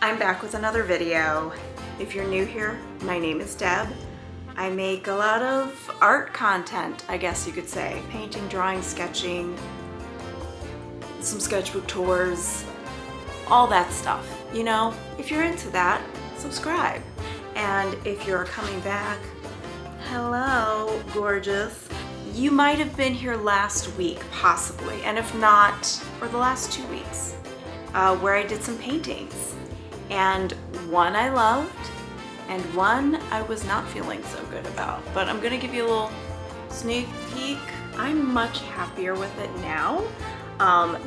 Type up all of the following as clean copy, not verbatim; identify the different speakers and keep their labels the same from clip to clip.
Speaker 1: I'm back with another video. If you're new here, my name is Deb. I make a lot of art content, I guess you could say. Painting, drawing, sketching, some sketchbook tours, all that stuff. You know, if you're into that, subscribe. And if you're coming back, hello, gorgeous. You might have been here last week, possibly, and if not, for the last 2 weeks, where I did some paintings. And one I loved, and one I was not feeling so good about. But I'm gonna give you a little sneak peek. I'm much happier with it now.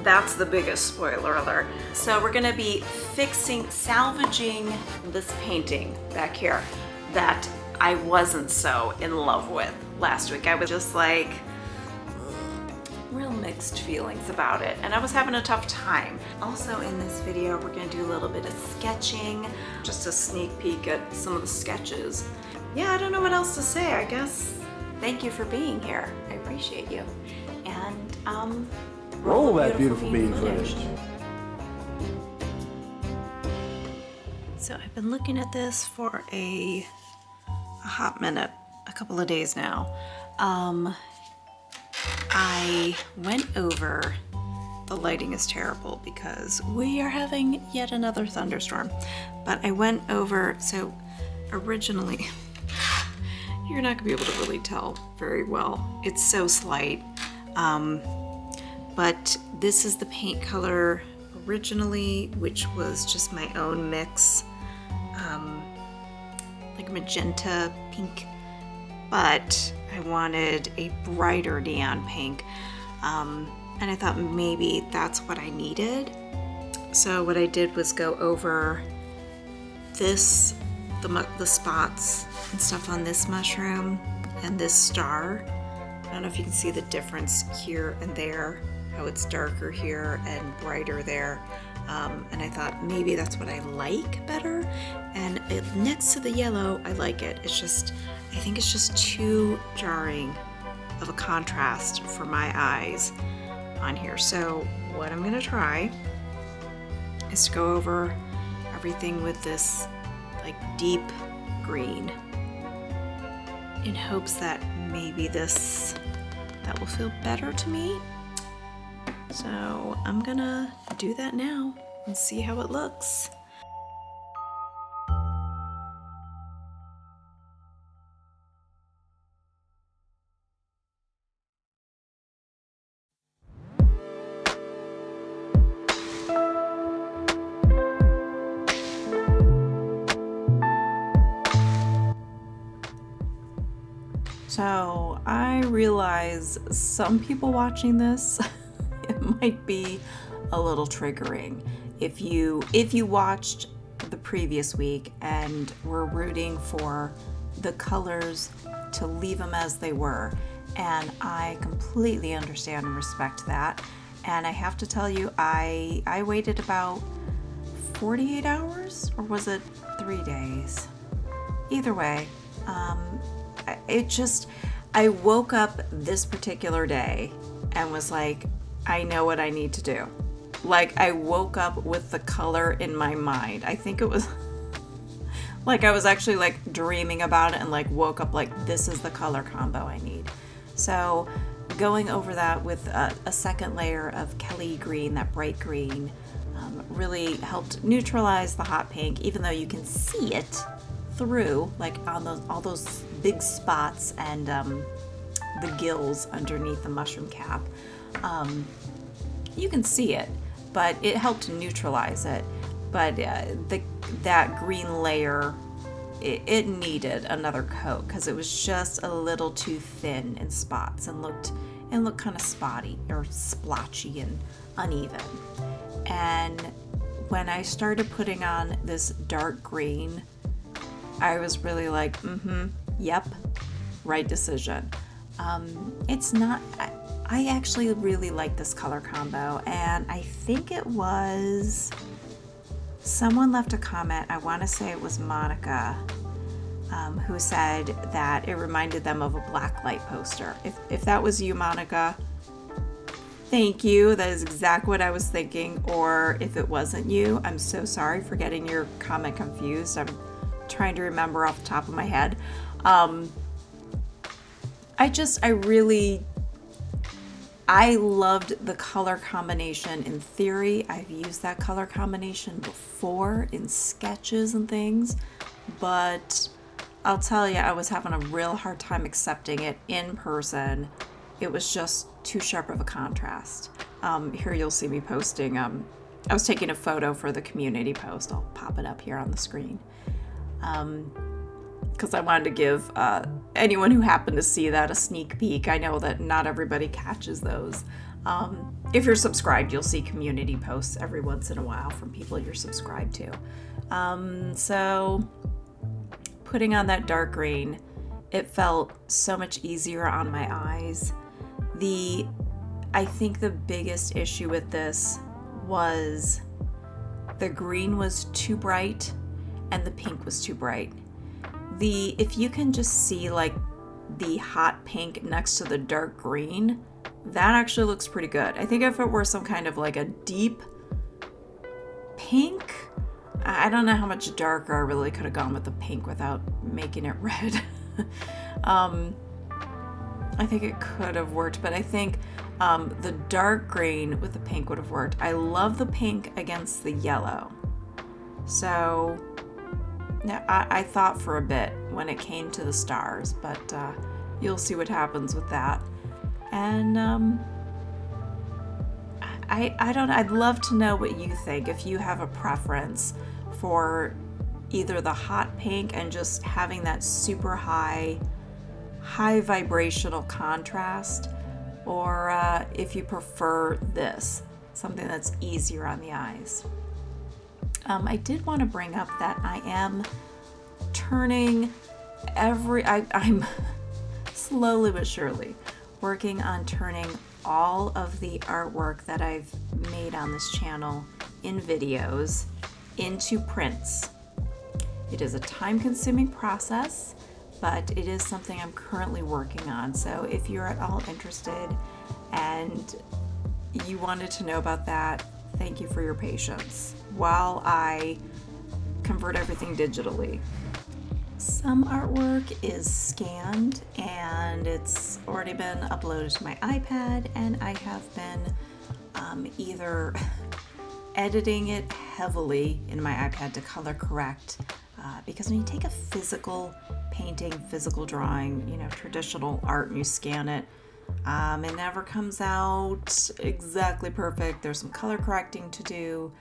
Speaker 1: That's the biggest spoiler alert. So we're gonna be salvaging this painting back here that I wasn't so in love with last week. I was just like, real mixed feelings about it, and I was having a tough time. Also in this video, we're gonna do a little bit of sketching, just a sneak peek at some of the sketches. Yeah, I don't know what else to say. I guess thank you for being here. I appreciate you. And
Speaker 2: roll that beautiful bean footage.
Speaker 1: So I've been looking at this for a hot minute, a couple of days now. I went over, the lighting is terrible because we are having yet another thunderstorm, but I went over, so originally, you're not gonna be able to really tell very well. It's so slight, but this is the paint color originally, which was just my own mix, like magenta pink, but I wanted a brighter neon pink, and I thought maybe that's what I needed. So what I did was go over this, the spots and stuff on this mushroom and this star. I don't know if you can see the difference here and there, how it's darker here and brighter there. And I thought maybe that's what I like better. And next to the yellow, I like it. It's just, I think it's just too jarring of a contrast for my eyes on here. So what I'm gonna try is to go over everything with this like deep green in hopes that maybe that will feel better to me. So I'm gonna do that now and see how it looks. So I realize some people watching this, it might be a little triggering. If you watched the previous week and were rooting for the colors to leave them as they were, and I completely understand and respect that. And I have to tell you, I waited about 48 hours, or was it 3 days? Either way, I woke up this particular day and was like, I know what I need to do. Like, I woke up with the color in my mind. I think it was like I was actually like dreaming about it and like woke up like, this is the color combo I need. So going over that with a second layer of Kelly green, that bright green, really helped neutralize the hot pink, even though you can see it through, like on all those big spots and the gills underneath the mushroom cap. You can see it, but it helped neutralize it. But that green layer, it needed another coat because it was just a little too thin in spots and looked kind of spotty or splotchy and uneven. And when I started putting on this dark green, I was really like, yep, right decision. It's not, I actually really like this color combo, and I think it was, someone left a comment, I want to say it was Monica, who said that it reminded them of a blacklight poster. If that was you, Monica, Thank you. That is exactly what I was thinking. Or if it wasn't you, I'm so sorry for getting your comment confused. I'm trying to remember off the top of my head. I loved the color combination in theory. I've used that color combination before in sketches and things, but I'll tell you, I was having a real hard time accepting it in person. It was just too sharp of a contrast. Here you'll see me posting. I was taking a photo for the community post. I'll pop it up here on the screen. Because I wanted to give anyone who happened to see that a sneak peek. I know that not everybody catches those. If you're subscribed, you'll see community posts every once in a while from people you're subscribed to. So putting on that dark green, it felt so much easier on my eyes. I think the biggest issue with this was the green was too bright and the pink was too bright. If you can just see like the hot pink next to the dark green, that actually looks pretty good. I think if it were some kind of like a deep pink, I don't know how much darker I really could have gone with the pink without making it red. I think it could have worked, but I think the dark green with the pink would have worked. I love the pink against the yellow. So I thought for a bit when it came to the stars, but you'll see what happens with that. And I'd love to know what you think, if you have a preference for either the hot pink and just having that super high vibrational contrast, or if you prefer this, something that's easier on the eyes. I did want to bring up that I am turning I'm slowly but surely working on turning all of the artwork that I've made on this channel in videos into prints. It is a time-consuming process, but it is something I'm currently working on. So if you're at all interested and you wanted to know about that, thank you for your patience while I convert everything digitally. Some artwork is scanned and it's already been uploaded to my iPad, and I have been either editing it heavily in my iPad to color correct, because when you take a physical painting, physical drawing, traditional art, and you scan it, it never comes out exactly perfect. There's some color correcting to do,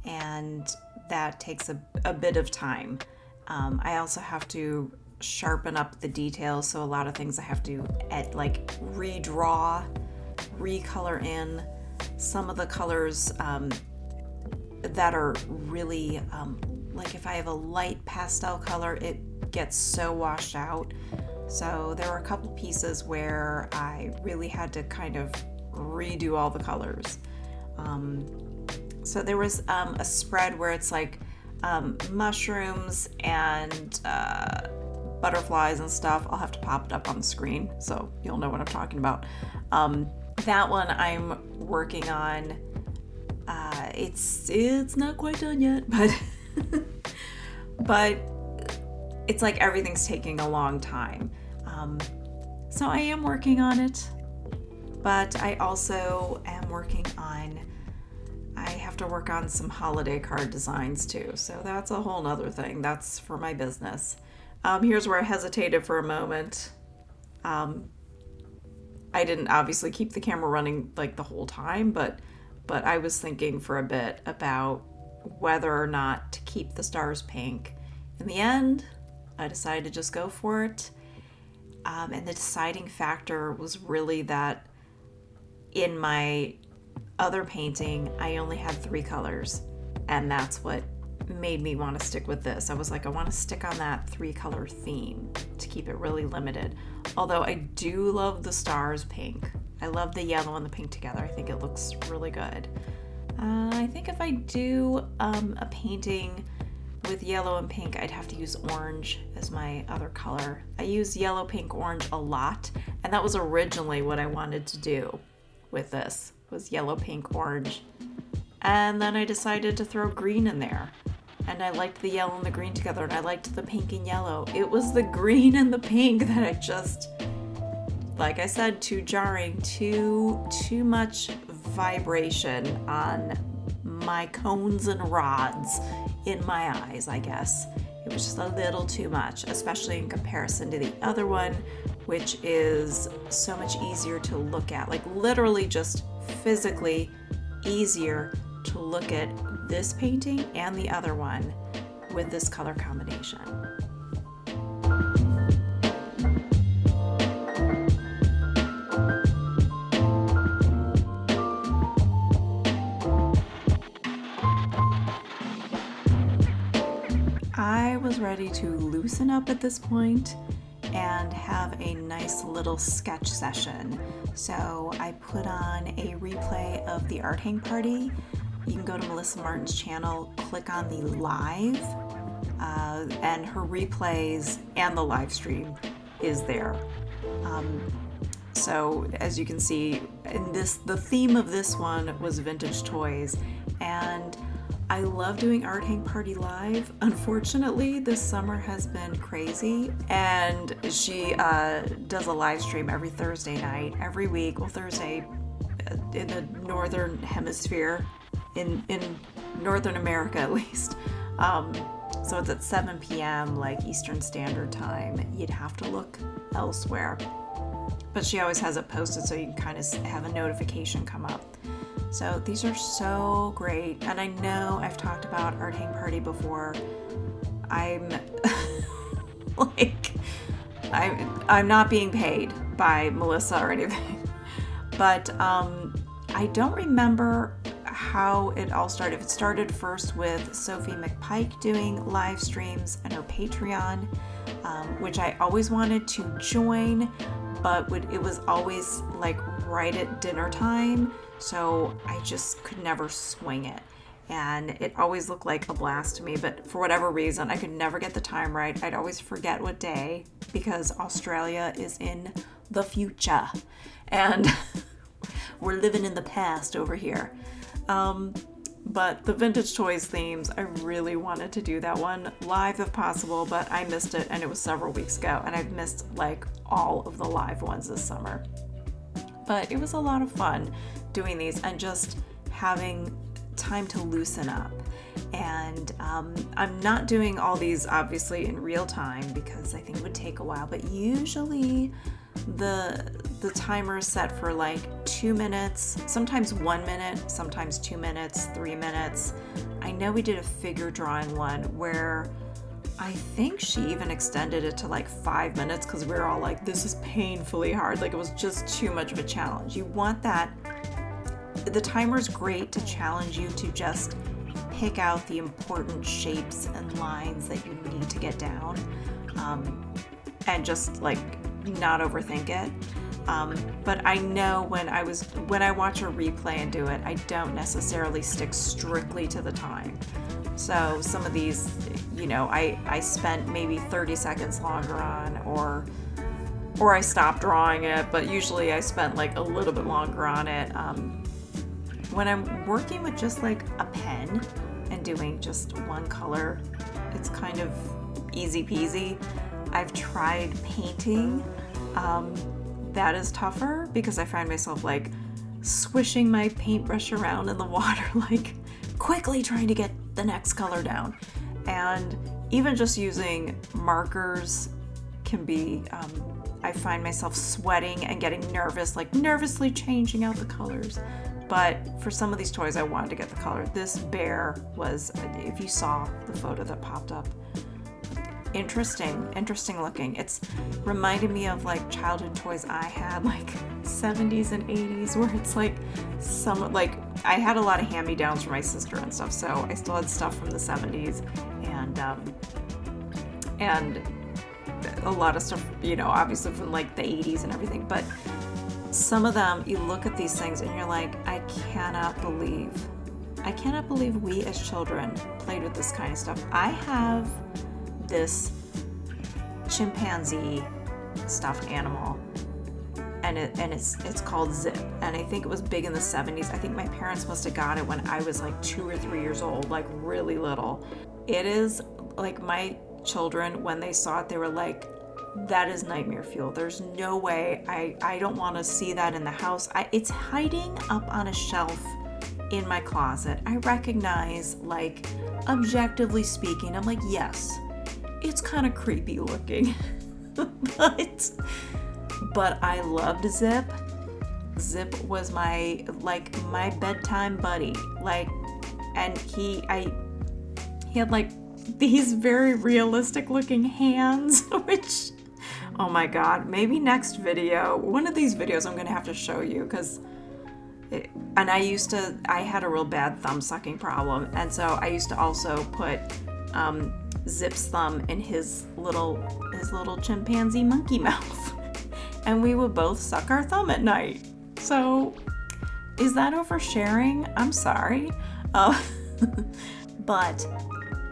Speaker 1: and that takes a bit of time. I also have to sharpen up the details, so a lot of things I have to redraw, recolor in. Some of the colors that are really, like if I have a light pastel color, it gets so washed out. So there were a couple pieces where I really had to kind of redo all the colors. So there was a spread where it's like mushrooms and butterflies and stuff. I'll have to pop it up on the screen so you'll know what I'm talking about. That one I'm working on. It's not quite done yet, but it's like everything's taking a long time. So I am working on it, but I also am working on, I have to work on some holiday card designs too. So that's a whole nother thing. That's for my business. Here's where I hesitated for a moment. I didn't obviously keep the camera running like the whole time, but I was thinking for a bit about whether or not to keep the stars pink. In the end, I decided to just go for it. And the deciding factor was really that in my other painting, I only had 3 colors, and that's what made me want to stick with this. I was like, I want to stick on that 3-color theme to keep it really limited. Although I do love the stars pink. I love the yellow and the pink together. I think it looks really good. I think if I do a painting with yellow and pink, I'd have to use orange as my other color. I use yellow, pink, orange a lot, and that was originally what I wanted to do. with this. It was yellow, pink, orange. And then I decided to throw green in there. And I liked the yellow and the green together, and I liked the pink and yellow. It was the green and the pink that I just, like I said, too jarring, too much vibration on my cones and rods in my eyes, I guess. It was just a little too much, especially in comparison to the other one, which is so much easier to look at. Like literally just physically easier to look at this painting and the other one with this color combination. I was ready to loosen up at this point and have a nice little sketch session. So I put on a replay of the art hang party. You can go to Melissa Martin's channel, click on the live, and her replays and the live stream is there. So as you can see, the theme of this one was vintage toys, and I love doing Art Hang Party live. Unfortunately, this summer has been crazy, and she does a live stream every Thursday night, every week. Well, Thursday in the Northern Hemisphere, in Northern America at least. So it's at 7 p.m. like Eastern Standard Time. You'd have to look elsewhere. But she always has it posted so you can kind of have a notification come up. So these are so great, and I know I've talked about Art Hang Party before. I'm I'm not being paid by Melissa or anything, but I don't remember how it all started. It started first with Sophie McPike doing live streams and her Patreon, which I always wanted to join, but it was always like right at dinner time. So I just could never swing it. And it always looked like a blast to me, but for whatever reason, I could never get the time right. I'd always forget what day because Australia is in the future and we're living in the past over here. But the vintage toys themes, I really wanted to do that one live if possible, but I missed it and it was several weeks ago, and I've missed like all of the live ones this summer. But it was a lot of fun doing these and just having time to loosen up. And I'm not doing all these obviously in real time because I think it would take a while, but usually the timer is set for like 2 minutes, sometimes 1 minute, sometimes 2 minutes, 3 minutes. I know we did a figure drawing one where I think she even extended it to like 5 minutes because we were all like, this is painfully hard. Like it was just too much of a challenge. You want that. The timer's great to challenge you to just pick out the important shapes and lines that you need to get down, and just like not overthink it. But I know when I watch a replay and do it, I don't necessarily stick strictly to the time. So some of these, I spent maybe 30 seconds longer on, or I stopped drawing it, but usually I spent like a little bit longer on it. When I'm working with just like a pen and doing just one color, it's kind of easy peasy. I've tried painting. That is tougher because I find myself like swishing my paintbrush around in the water, like quickly trying to get the next color down. And even just using markers can be, I find myself sweating and getting nervous, like nervously changing out the colors. But for some of these toys, I wanted to get the color. This bear was, if you saw the photo that popped up, interesting looking. It's reminded me of like childhood toys I had, like 70s and 80s, where it's like I had a lot of hand-me-downs from my sister and stuff, so I still had stuff from the 70s and a lot of stuff, obviously from like the 80s and everything. But some of them, you look at these things and you're like, I cannot believe we as children played with this kind of stuff. I have this chimpanzee stuffed animal, and it's called Zip, and I think it was big in the 70s. I think my parents must have got it when I was like 2 or 3 years old, like really little. It is like my children, when they saw it, they were like, that is nightmare fuel. There's no way. I don't want to see that in the house. It's hiding up on a shelf in my closet. I recognize, like, objectively speaking, I'm like, yes, it's kind of creepy looking. but I loved Zip. Zip was my bedtime buddy. Like, and he had like these very realistic looking hands, which, oh my God, maybe next video, one of these videos I'm gonna have to show you, because I had a real bad thumb sucking problem, and so I used to also put Zip's thumb in his little chimpanzee monkey mouth, and we would both suck our thumb at night. So is that oversharing? I'm sorry. But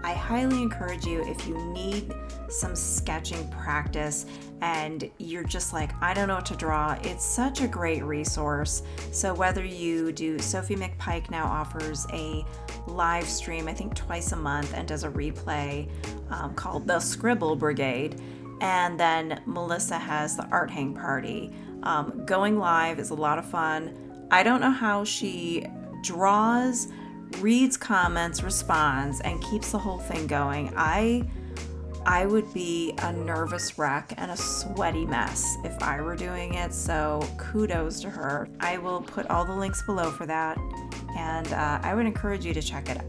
Speaker 1: I highly encourage you, if you need some sketching practice and you're just like, I don't know what to draw, it's such a great resource. So whether you do, Sophie McPike now offers a live stream, I think twice a month, and does a replay called the Scribble Brigade. And then Melissa has the Art Hang Party. Going live is a lot of fun. I don't know how she draws, reads comments, responds, and keeps the whole thing going. I would be a nervous wreck and a sweaty mess if I were doing it, so kudos to her. I will put all the links below for that, and I would encourage you to check it out.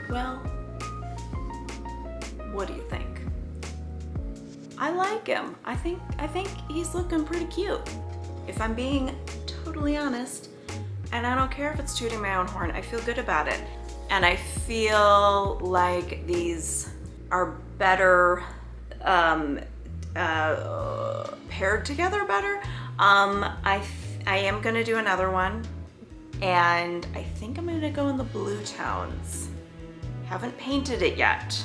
Speaker 1: Well, what do you think? I like him. I think he's looking pretty cute, if I'm being totally honest. And I don't care if it's tooting my own horn. I feel good about it. And I feel like these are better, paired together better. I am gonna do another one, and I think I'm gonna go in the blue tones. Haven't painted it yet,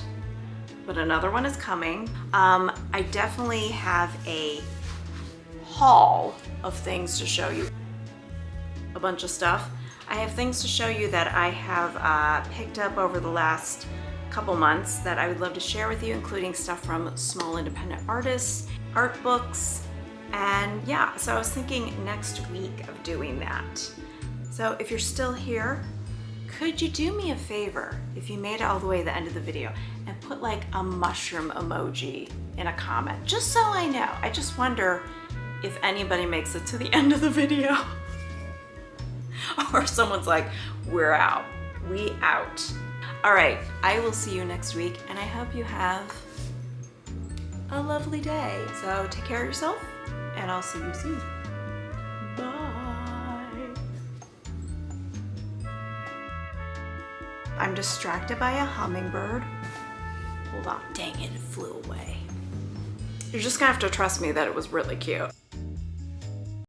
Speaker 1: but another one is coming. I definitely have a haul of things to show you. A bunch of stuff. I have things to show you that I have picked up over the last couple months that I would love to share with you, including stuff from small independent artists, art books, and yeah, so I was thinking next week of doing that. So if you're still here, could you do me a favor if you made it all the way to the end of the video and put like a mushroom emoji in a comment, just so I know. I just wonder if anybody makes it to the end of the video. Or someone's like, we're out. We out. All right, I will see you next week, and I hope you have a lovely day. So take care of yourself, and I'll see you soon. Bye. I'm distracted by a hummingbird. Hold on. Dang it, it flew away. You're just gonna have to trust me that it was really cute.